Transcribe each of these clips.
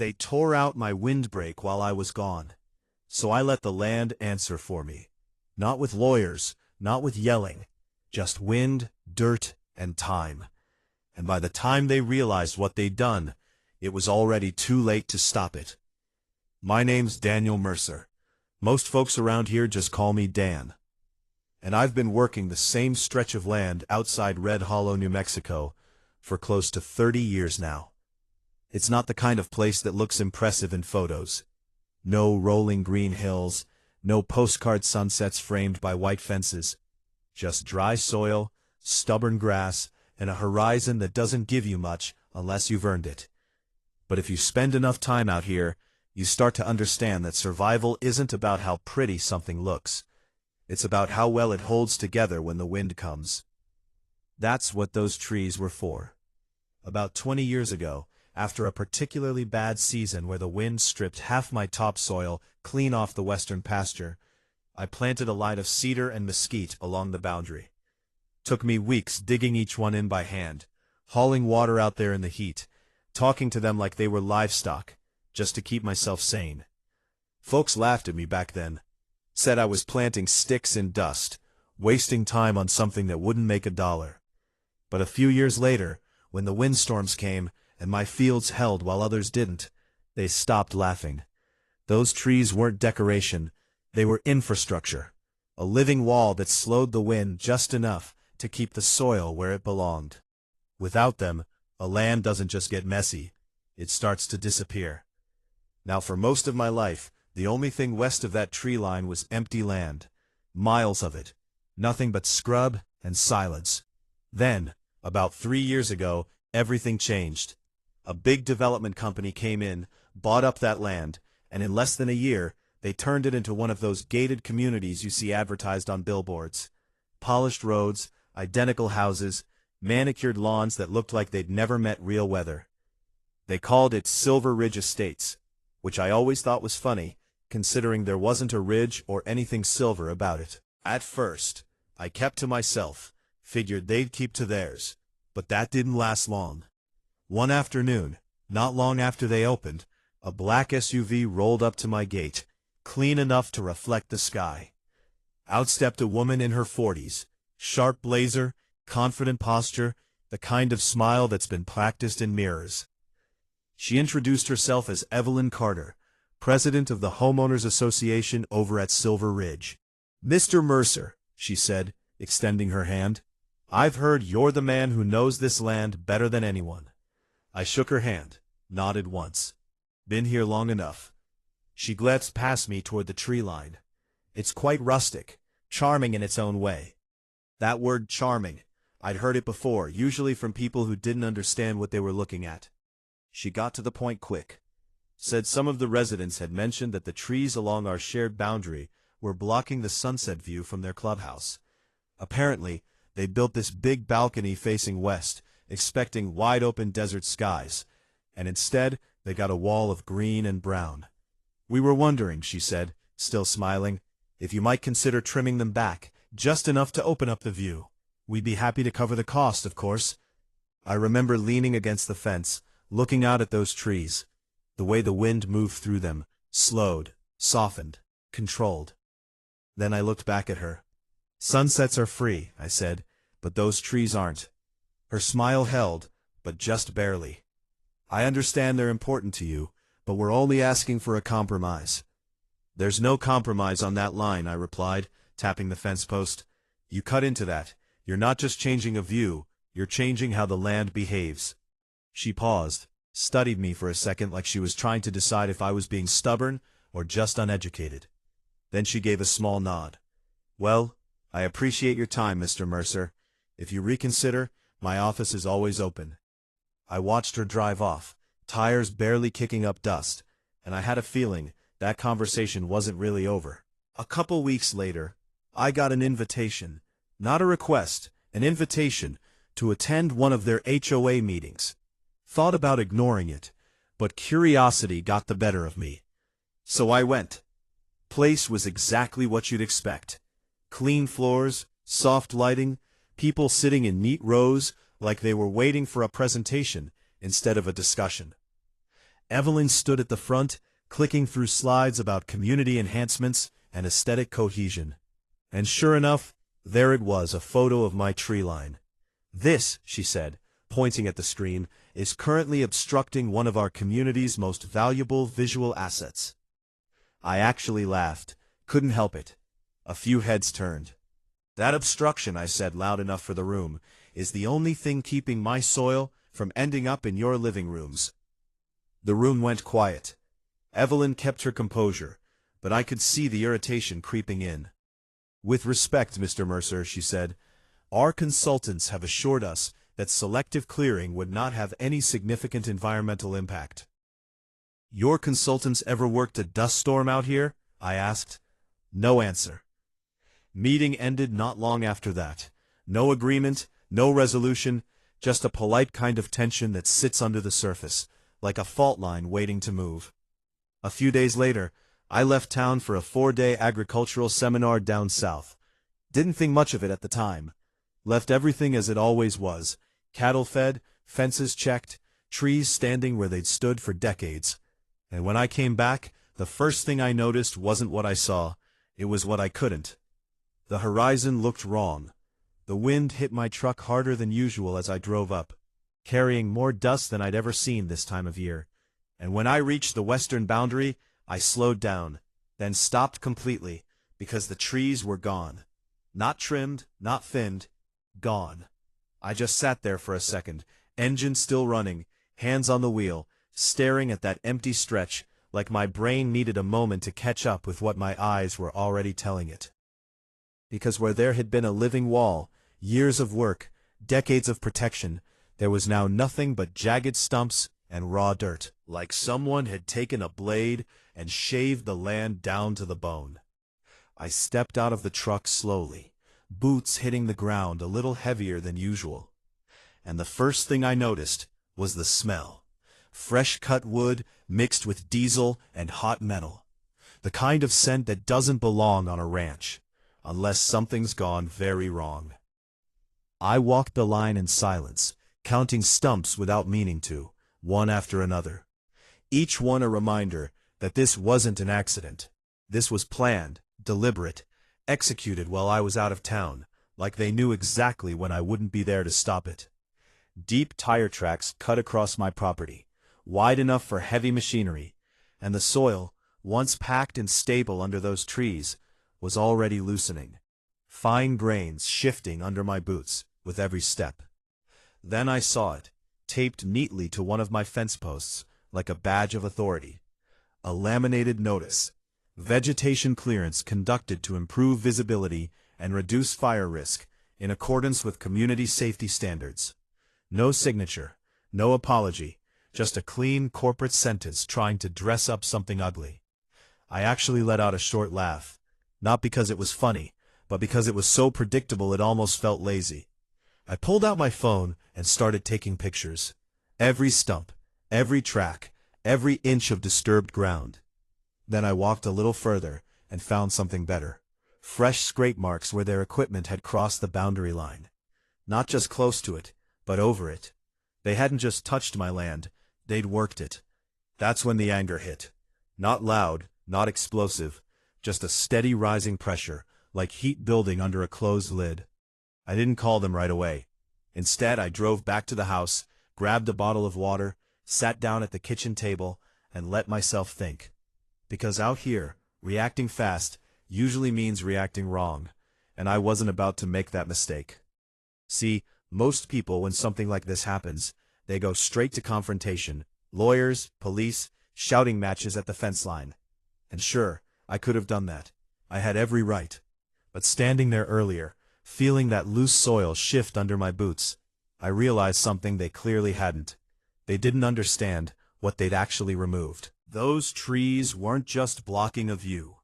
They tore out my windbreak while I was gone. So I let the land answer for me. Not with lawyers, not with yelling, just wind, dirt, and time. And by the time they realized what they'd done, it was already too late to stop it. My name's Daniel Mercer. Most folks around here just call me Dan. And I've been working the same stretch of land outside Red Hollow, New Mexico, for close to 30 years now. It's not the kind of place that looks impressive in photos. No rolling green hills, no postcard sunsets framed by white fences. Just dry soil, stubborn grass, and a horizon that doesn't give you much unless you've earned it. But if you spend enough time out here, you start to understand that survival isn't about how pretty something looks. It's about how well it holds together when the wind comes. That's what those trees were for. About 20 years ago, after a particularly bad season where the wind stripped half my topsoil clean off the western pasture, I planted a line of cedar and mesquite along the boundary. Took me weeks digging each one in by hand, hauling water out there in the heat, talking to them like they were livestock, just to keep myself sane. Folks laughed at me back then, said I was planting sticks in dust, wasting time on something that wouldn't make a dollar. But a few years later, when the windstorms came and my fields held while others didn't, they stopped laughing. Those trees weren't decoration, they were infrastructure, a living wall that slowed the wind just enough to keep the soil where it belonged. Without them, a land doesn't just get messy, it starts to disappear. Now for most of my life, the only thing west of that tree line was empty land. Miles of it. Nothing but scrub and silence. Then, about 3 years ago, everything changed. A big development company came in, bought up that land, and in less than a year, they turned it into one of those gated communities you see advertised on billboards. Polished roads, identical houses, manicured lawns that looked like they'd never met real weather. They called it Silver Ridge Estates, which I always thought was funny, considering there wasn't a ridge or anything silver about it. At first, I kept to myself, figured they'd keep to theirs, but that didn't last long. One afternoon, not long after they opened, a black SUV rolled up to my gate, clean enough to reflect the sky. Out stepped a woman in her 40s, sharp blazer, confident posture, the kind of smile that's been practiced in mirrors. She introduced herself as Evelyn Carter, president of the Homeowners Association over at Silver Ridge. "Mr. Mercer," she said, extending her hand, "I've heard you're the man who knows this land better than anyone." I shook her hand, nodded once. "Been here long enough." She glanced past me toward the tree line. "It's quite rustic, charming in its own way." That word charming, I'd heard it before, usually from people who didn't understand what they were looking at. She got to the point quick. Said some of the residents had mentioned that the trees along our shared boundary were blocking the sunset view from their clubhouse. Apparently, they built this big balcony facing west, expecting wide-open desert skies, and instead they got a wall of green and brown. "We were wondering," she said, still smiling, "if you might consider trimming them back, just enough to open up the view. We'd be happy to cover the cost, of course." I remember leaning against the fence, looking out at those trees, the way the wind moved through them, slowed, softened, controlled. Then I looked back at her. "Sunsets are free," I said, "but those trees aren't." Her smile held, but just barely. "I understand they're important to you, but we're only asking for a compromise." "There's no compromise on that line," I replied, tapping the fence post. "You cut into that. You're not just changing a view, you're changing how the land behaves." She paused, studied me for a second like she was trying to decide if I was being stubborn or just uneducated. Then she gave a small nod. "Well, I appreciate your time, Mr. Mercer. If you reconsider, my office is always open." I watched her drive off, tires barely kicking up dust, and I had a feeling that conversation wasn't really over. A couple weeks later, I got an invitation, not a request, an invitation, to attend one of their HOA meetings. Thought about ignoring it, but curiosity got the better of me. So I went. Place was exactly what you'd expect. Clean floors, soft lighting, people sitting in neat rows like they were waiting for a presentation instead of a discussion. Evelyn stood at the front, clicking through slides about community enhancements and aesthetic cohesion. And sure enough, there it was, a photo of my tree line. "This," she said, pointing at the screen, "is currently obstructing one of our community's most valuable visual assets." I actually laughed. Couldn't help it. A few heads turned. "That obstruction," I said loud enough for the room, "is the only thing keeping my soil from ending up in your living rooms." The room went quiet. Evelyn kept her composure, but I could see the irritation creeping in. "With respect, Mr. Mercer," she said, "our consultants have assured us that selective clearing would not have any significant environmental impact." "Your consultants ever worked a dust storm out here?" I asked. No answer. Meeting ended not long after that. No agreement, no resolution, just a polite kind of tension that sits under the surface, like a fault line waiting to move. A few days later, I left town for a 4-day agricultural seminar down south. Didn't think much of it at the time. Left everything as it always was. Cattle fed, fences checked, trees standing where they'd stood for decades. And when I came back, the first thing I noticed wasn't what I saw, it was what I couldn't. The horizon looked wrong. The wind hit my truck harder than usual as I drove up, carrying more dust than I'd ever seen this time of year. And when I reached the western boundary, I slowed down, then stopped completely, because the trees were gone. Not trimmed, not thinned, gone. I just sat there for a second, engine still running, hands on the wheel, staring at that empty stretch, like my brain needed a moment to catch up with what my eyes were already telling it. Because where there had been a living wall, years of work, decades of protection, there was now nothing but jagged stumps and raw dirt, like someone had taken a blade and shaved the land down to the bone. I stepped out of the truck slowly, boots hitting the ground a little heavier than usual. And the first thing I noticed was the smell. Fresh cut wood mixed with diesel and hot metal. The kind of scent that doesn't belong on a ranch, unless something's gone very wrong. I walked the line in silence, counting stumps without meaning to, one after another. Each one a reminder that this wasn't an accident. This was planned, deliberate, executed while I was out of town, like they knew exactly when I wouldn't be there to stop it. Deep tire tracks cut across my property, wide enough for heavy machinery, and the soil, once packed and stable under those trees, was already loosening. Fine grains shifting under my boots with every step. Then I saw it, taped neatly to one of my fence posts, like a badge of authority. A laminated notice. Vegetation clearance conducted to improve visibility and reduce fire risk in accordance with community safety standards. No signature, no apology, just a clean corporate sentence trying to dress up something ugly. I actually let out a short laugh, not because it was funny, but because it was so predictable it almost felt lazy. I pulled out my phone and started taking pictures. Every stump, every track, every inch of disturbed ground. Then I walked a little further and found something better. Fresh scrape marks where their equipment had crossed the boundary line. Not just close to it, but over it. They hadn't just touched my land, they'd worked it. That's when the anger hit. Not loud, not explosive, just a steady rising pressure, like heat building under a closed lid. I didn't call them right away. Instead, I drove back to the house, grabbed a bottle of water, sat down at the kitchen table, and let myself think. Because out here, reacting fast usually means reacting wrong, and I wasn't about to make that mistake. See, most people, when something like this happens, they go straight to confrontation. Lawyers, police, shouting matches at the fence line. And sure, I could have done that. I had every right. But standing there earlier, feeling that loose soil shift under my boots, I realized something they clearly hadn't. They didn't understand what they'd actually removed. Those trees weren't just blocking a view.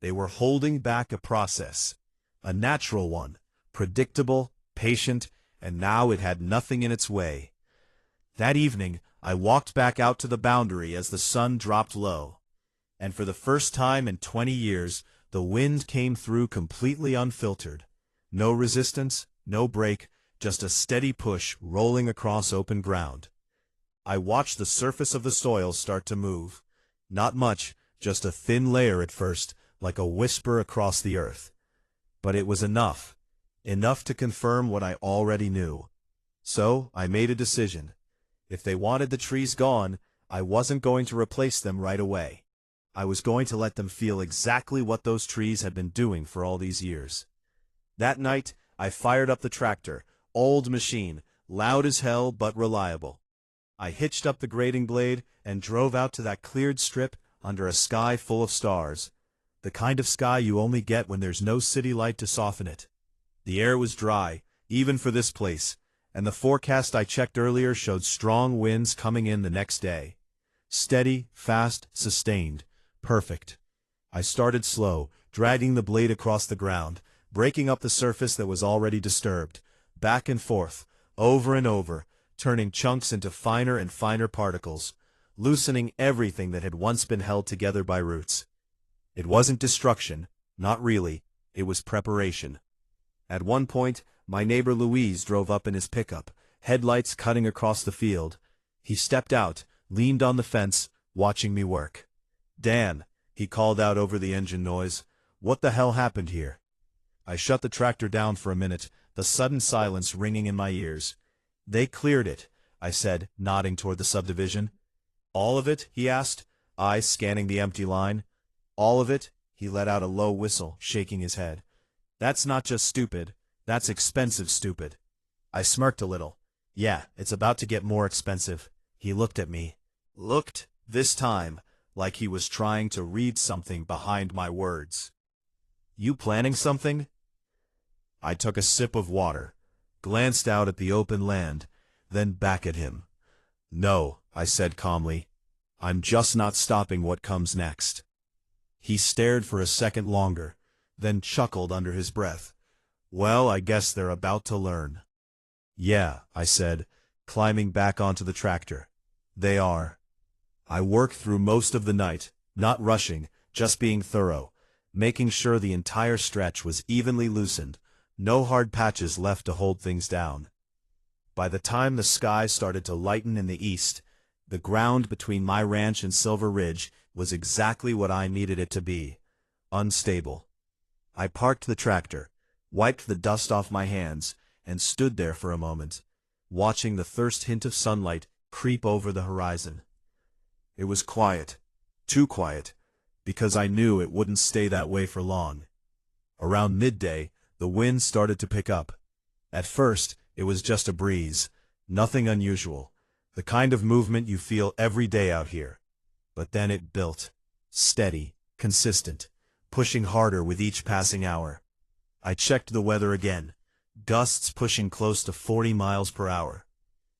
They were holding back a process. A natural one, predictable, patient, and now it had nothing in its way. That evening, I walked back out to the boundary as the sun dropped low. And for the first time in 20 years, the wind came through completely unfiltered. No resistance, no break, just a steady push rolling across open ground. I watched the surface of the soil start to move. Not much, just a thin layer at first, like a whisper across the earth. But it was enough. Enough to confirm what I already knew. So, I made a decision. If they wanted the trees gone, I wasn't going to replace them right away. I was going to let them feel exactly what those trees had been doing for all these years. That night, I fired up the tractor, old machine, loud as hell but reliable. I hitched up the grading blade and drove out to that cleared strip under a sky full of stars. The kind of sky you only get when there's no city light to soften it. The air was dry, even for this place, and the forecast I checked earlier showed strong winds coming in the next day. Steady, fast, sustained. Perfect. I started slow, dragging the blade across the ground, breaking up the surface that was already disturbed, back and forth, over and over, turning chunks into finer and finer particles, loosening everything that had once been held together by roots. It wasn't destruction, not really, it was preparation. At one point, my neighbor Louise drove up in his pickup, headlights cutting across the field. He stepped out, leaned on the fence, watching me work. "Dan," he called out over the engine noise, "what the hell happened here?" I shut the tractor down for a minute, the sudden silence ringing in my ears. "They cleared it," I said, nodding toward the subdivision. "All of it?" he asked, eyes scanning the empty line. "All of it?" He let out a low whistle, shaking his head. "That's not just stupid, that's expensive stupid." I smirked a little. "Yeah, it's about to get more expensive." He looked at me. Looked, this time, like he was trying to read something behind my words. "You planning something?" I took a sip of water, glanced out at the open land, then back at him. "No," I said calmly. "I'm just not stopping what comes next." He stared for a second longer, then chuckled under his breath. "Well, I guess they're about to learn." "Yeah," I said, climbing back onto the tractor. "They are." I worked through most of the night, not rushing, just being thorough, making sure the entire stretch was evenly loosened, no hard patches left to hold things down. By the time the sky started to lighten in the east, the ground between my ranch and Silver Ridge was exactly what I needed it to be: unstable. I parked the tractor, wiped the dust off my hands, and stood there for a moment, watching the first hint of sunlight creep over the horizon. It was quiet, too quiet, because I knew it wouldn't stay that way for long. Around midday, the wind started to pick up. At first, it was just a breeze, nothing unusual, the kind of movement you feel every day out here. But then it built, steady, consistent, pushing harder with each passing hour. I checked the weather again, gusts pushing close to 40 miles per hour.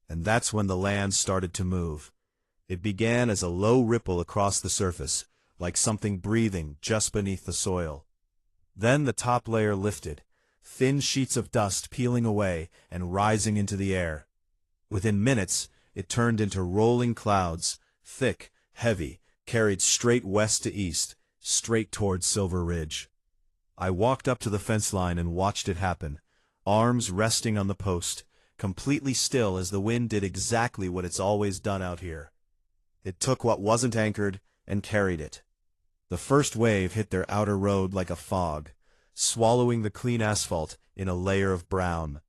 And that's when the land started to move. It began as a low ripple across the surface, like something breathing just beneath the soil. Then the top layer lifted, thin sheets of dust peeling away and rising into the air. Within minutes, it turned into rolling clouds, thick, heavy, carried straight west to east, straight towards Silver Ridge. I walked up to the fence line and watched it happen, arms resting on the post, completely still as the wind did exactly what it's always done out here. It took what wasn't anchored and carried it. The first wave hit their outer road like a fog, swallowing the clean asphalt in a layer of brown.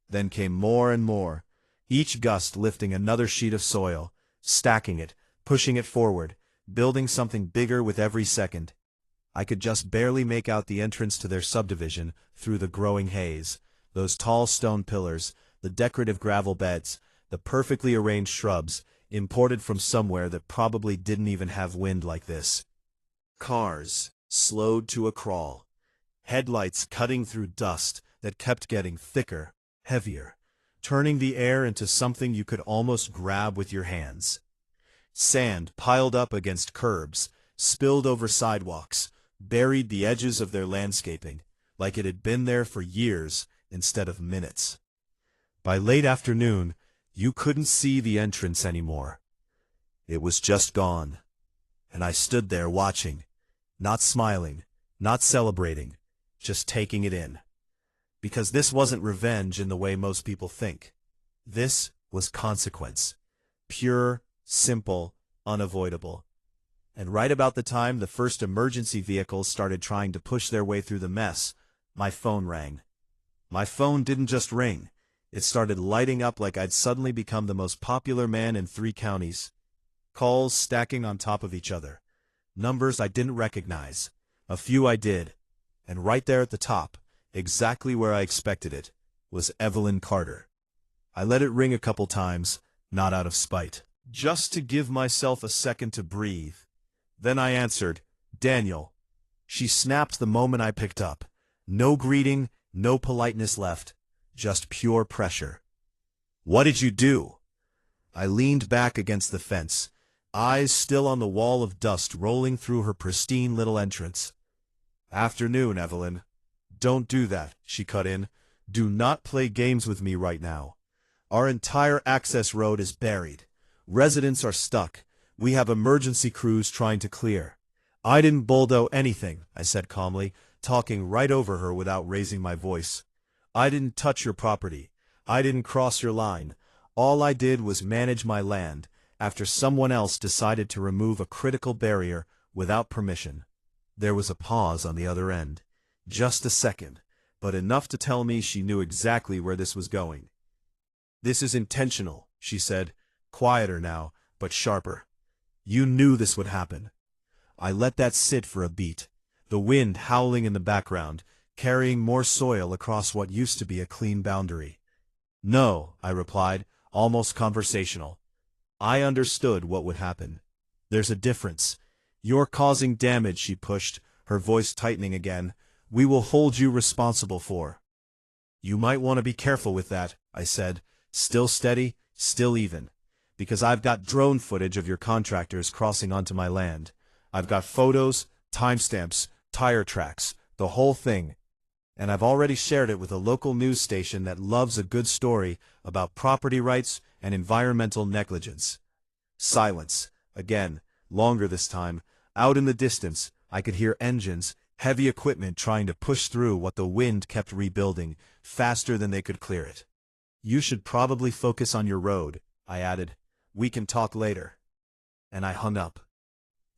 Then came more and more, each gust lifting another sheet of soil, stacking it, pushing it forward, building something bigger with every second. I could just barely make out the entrance to their subdivision through the growing haze, those tall stone pillars, the decorative gravel beds, the perfectly arranged shrubs, imported from somewhere that probably didn't even have wind like this. Cars, slowed to a crawl. Headlights cutting through dust that kept getting thicker, heavier, turning the air into something you could almost grab with your hands. Sand piled up against curbs, spilled over sidewalks, buried the edges of their landscaping, like it had been there for years instead of minutes. By late afternoon, you couldn't see the entrance anymore. It was just gone. And I stood there watching, not smiling, not celebrating, just taking it in. Because this wasn't revenge in the way most people think. This was consequence. pure, simple, unavoidable. And right about the time the first emergency vehicles started trying to push their way through the mess, my phone rang. My phone didn't just ring. It started lighting up like I'd suddenly become the most popular man in 3 counties. Calls stacking on top of each other. Numbers I didn't recognize. A few I did. And right there at the top, exactly where I expected it, was Evelyn Carter. I let it ring a couple times, not out of spite, just to give myself a second to breathe. Then I answered, "Daniel." She snapped the moment I picked up. No greeting, no politeness left, just pure pressure. "What did you do?" I leaned back against the fence, eyes still on the wall of dust rolling through her pristine little entrance. "Afternoon, Evelyn." "Don't do that," she cut in. "Do not play games with me right now. Our entire access road is buried. Residents are stuck. We have emergency crews trying to clear." "I didn't bulldoze anything," I said calmly, talking right over her without raising my voice. "I didn't touch your property. I didn't cross your line. All I did was manage my land after someone else decided to remove a critical barrier without permission." There was a pause on the other end. Just a second, but enough to tell me she knew exactly where this was going. "This is intentional," she said, quieter now, but sharper. "You knew this would happen." I let that sit for a beat, the wind howling in the background, carrying more soil across what used to be a clean boundary. "No," I replied, almost conversational. "I understood what would happen. There's a difference. You're causing damage," she pushed, her voice tightening again. "We will hold you responsible for." "You might want to be careful with that," I said, still steady, still even. "Because I've got drone footage of your contractors crossing onto my land. I've got photos, timestamps, tire tracks, the whole thing. And I've already shared it with a local news station that loves a good story about property rights and environmental negligence." Silence. Again, longer this time. Out in the distance, I could hear engines, heavy equipment trying to push through what the wind kept rebuilding, faster than they could clear it. "You should probably focus on your road," I added. "We can talk later." And I hung up.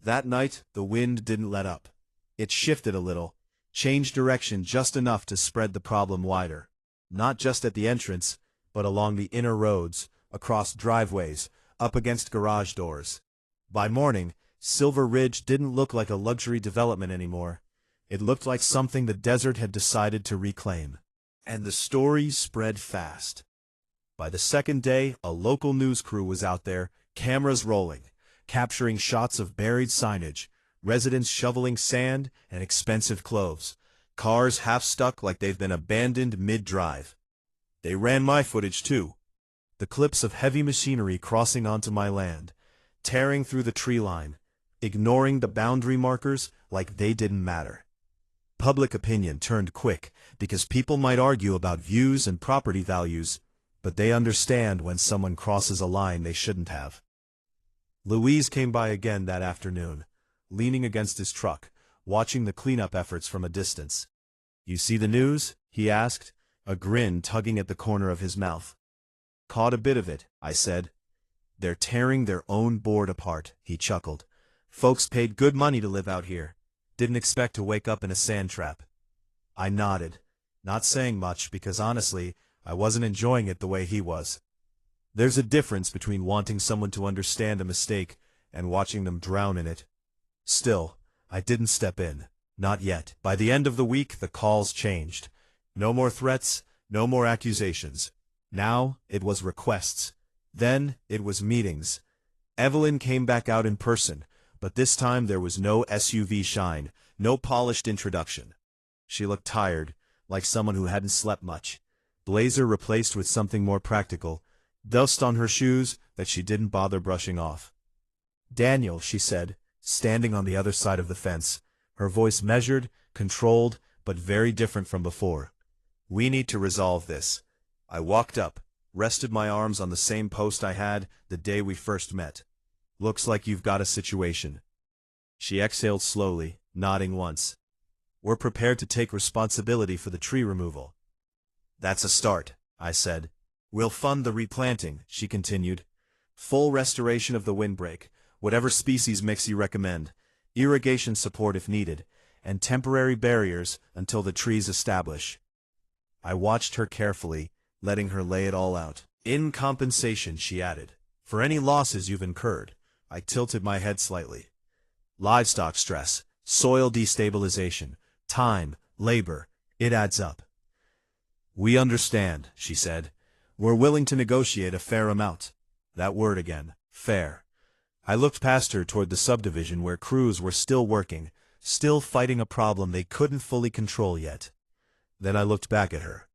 That night, the wind didn't let up. It shifted a little, changed direction just enough to spread the problem wider. Not just at the entrance, but along the inner roads, across driveways, up against garage doors. By morning, Silver Ridge didn't look like a luxury development anymore. It looked like something the desert had decided to reclaim. And the stories spread fast. By the second day, a local news crew was out there, cameras rolling, capturing shots of buried signage, residents shoveling sand and expensive clothes, cars half stuck like they've been abandoned mid-drive. They ran my footage too. The clips of heavy machinery crossing onto my land, tearing through the tree line, ignoring the boundary markers like they didn't matter. Public opinion turned quick because people might argue about views and property values, but they understand when someone crosses a line they shouldn't have. Louise came by again that afternoon, leaning against his truck, watching the cleanup efforts from a distance. "You see the news?" he asked, a grin tugging at the corner of his mouth. "Caught a bit of it," I said. "They're tearing their own board apart," he chuckled. "Folks paid good money to live out here. Didn't expect to wake up in a sand trap." I nodded, not saying much because honestly, I wasn't enjoying it the way he was. There's a difference between wanting someone to understand a mistake and watching them drown in it. Still, I didn't step in. Not yet. By the end of the week, the calls changed. No more threats, no more accusations. Now, it was requests. Then, it was meetings. Evelyn came back out in person, but this time there was no SUV shine, no polished introduction. She looked tired, like someone who hadn't slept much. Blazer replaced with something more practical, dust on her shoes that she didn't bother brushing off. "Daniel," she said, standing on the other side of the fence, her voice measured, controlled, but very different from before. "We need to resolve this." I walked up, rested my arms on the same post I had the day we first met. "Looks like you've got a situation." She exhaled slowly, nodding once. "We're prepared to take responsibility for the tree removal." "That's a start," I said. "We'll fund the replanting," she continued. Full restoration of the windbreak, whatever species mix you recommend, irrigation support if needed, and temporary barriers until the trees establish. I watched her carefully, letting her lay it all out. In compensation, she added, for any losses you've incurred. I tilted my head slightly. Livestock stress, soil destabilization, time, labor, it adds up. We understand, she said. We're willing to negotiate a fair amount. That word again, fair. I looked past her toward the subdivision where crews were still working, still fighting a problem they couldn't fully control yet. Then I looked back at her.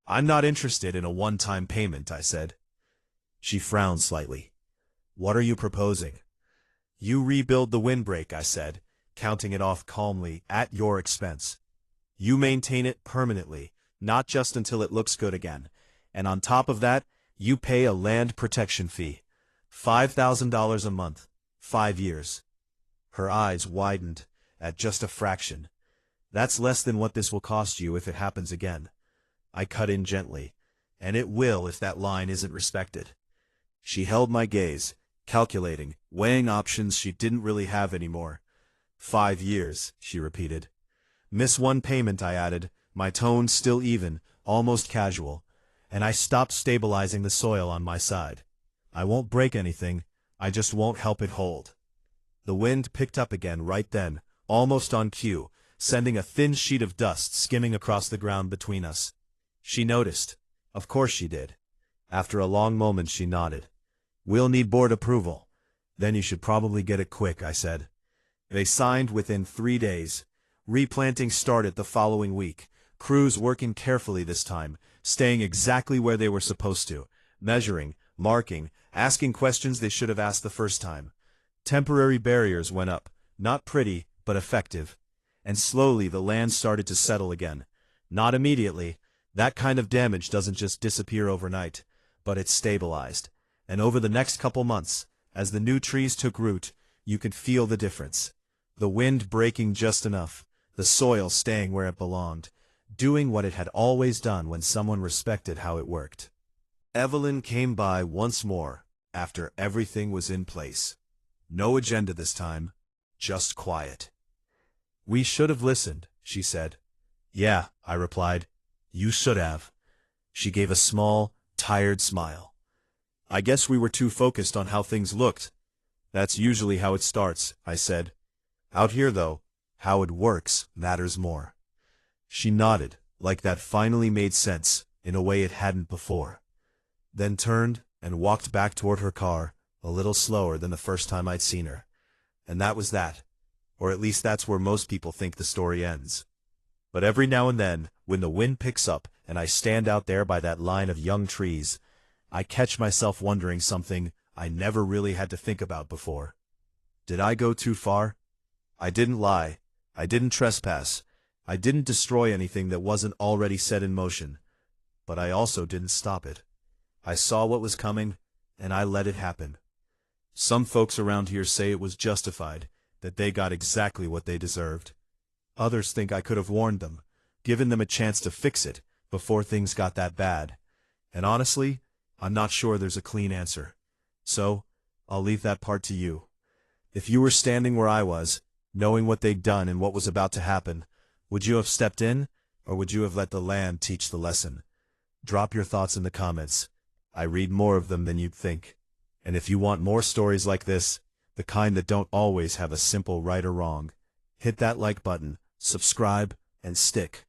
I'm not interested in a one-time payment, I said. She frowned slightly. What are you proposing? You rebuild the windbreak, I said, counting it off calmly, at your expense. You maintain it permanently, not just until it looks good again. And on top of that, you pay a land protection fee. $5,000 a month, 5 years. Her eyes widened at just a fraction. That's less than what this will cost you if it happens again. I cut in gently, and it will if that line isn't respected. She held my gaze, calculating, weighing options she didn't really have anymore. 5 years, she repeated. Miss one payment, I added, my tone still even, almost casual, and I stopped stabilizing the soil on my side. I won't break anything, I just won't help it hold. The wind picked up again right then, almost on cue, sending a thin sheet of dust skimming across the ground between us. She noticed. Of course she did. After a long moment she nodded. We'll need board approval. Then you should probably get it quick, I said. They signed within 3 days. Replanting started the following week, crews working carefully this time, staying exactly where they were supposed to, measuring, marking, asking questions they should have asked the first time. Temporary barriers went up, not pretty, but effective. And slowly the land started to settle again. Not immediately. That kind of damage doesn't just disappear overnight, but it's stabilized. And over the next couple months, as the new trees took root, you could feel the difference. The wind breaking just enough, the soil staying where it belonged, doing what it had always done when someone respected how it worked. Evelyn came by once more, after everything was in place. No agenda this time, just quiet. We should have listened, she said. Yeah, I replied. You should have. She gave a small, tired smile. I guess we were too focused on how things looked. That's usually how it starts, I said. Out here, though, how it works matters more. She nodded, like that finally made sense, in a way it hadn't before. Then turned and walked back toward her car, a little slower than the first time I'd seen her. And that was that. Or at least that's where most people think the story ends. But every now and then, when the wind picks up and I stand out there by that line of young trees, I catch myself wondering something I never really had to think about before. Did I go too far? I didn't lie. I didn't trespass. I didn't destroy anything that wasn't already set in motion. But I also didn't stop it. I saw what was coming, and I let it happen. Some folks around here say it was justified, that they got exactly what they deserved. Others think I could have warned them, given them a chance to fix it before things got that bad. And honestly, I'm not sure there's a clean answer. So, I'll leave that part to you. If you were standing where I was, knowing what they'd done and what was about to happen, would you have stepped in, or would you have let the land teach the lesson? Drop your thoughts in the comments. I read more of them than you'd think. And if you want more stories like this, the kind that don't always have a simple right or wrong, hit that like button, subscribe, and stick.